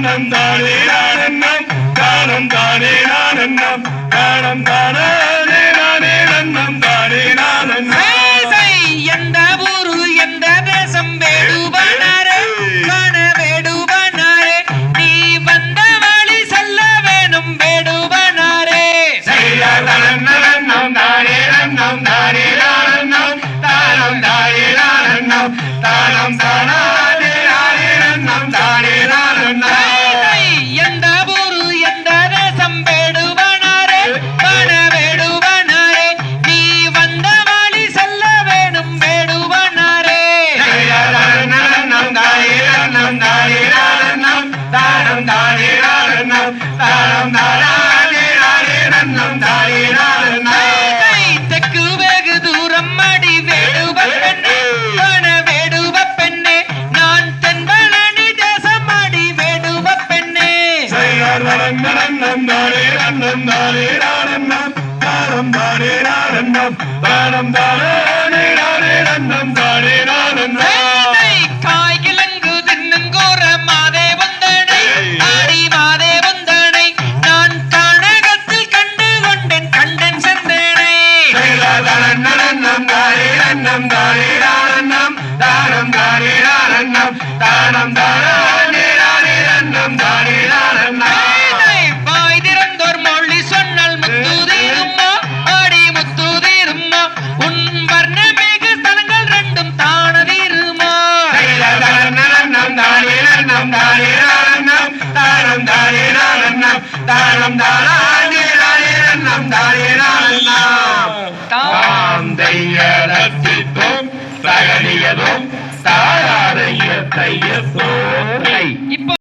நன்னம் தானே நானன்னம் தானம் தானே நானன்னம் தானம் தானே நானே நன்னம் தானே நானன்னம் எந்த ஊரு எந்த தேசம் வேடுவனாரே காண வேடுவனாரே நீ வந்த வழி செல்ல வேணும் வேடுவனாரே நன்னம் தானே நன்னம் தானே நானன்னம் தானம் தானே நானன்னம் தானம் தானே நானே நன்னம் தானே நானன்னம் எந்த ஊரு எந்த தேசம் வேடுவனாரே காண வேடுவனாரே நீ வந்த வழி செல்ல வேணும் வேடுவனாரே நன்னம் தானே நன்னம் தானே நானன்னம் தானம் தானே நானன்னம் தானம் தானே நானே நன்னம் தானே நானன்னம் தெற்கு வெகு தூரம் அடி வேடுவ பெண்ணே காண வேடுவ பெண்ணே நான் தென்பழனி தேசம் அடி வேடுவ பெண்ணே நன்னம் தானே நன்னம் தானே நானன்னம் தானம் தானே நானன்னம் தானம் தானே நானே நன்னம் தானே நானன்னம் காய்கிழங்கு தின்னங்கோர மாதே வந்தனை ஆடி மாதே வந்தனை நான் கானகத்தில் கண்டு கொண்டேன் கண்டன் சென்றேனை நன்னம் தானே நன்னம் தானே நானன்னம் தானம் தானே நானன்னம் தானம் தானே நானே நன்னம் தானே நானன்னம் வாய் திறந்தோர் மொழி சொன்னால் முத்துதீரும்மா ஆடி முத்துதீரும்மா உன் வர்ணமிகு ஸ்தலங்கள் ரெண்டும் தானதீருமா நன்னம் தானே நன்னம் தானே நானன்னம் தானம் தானே நானன்னம் தானம் தானா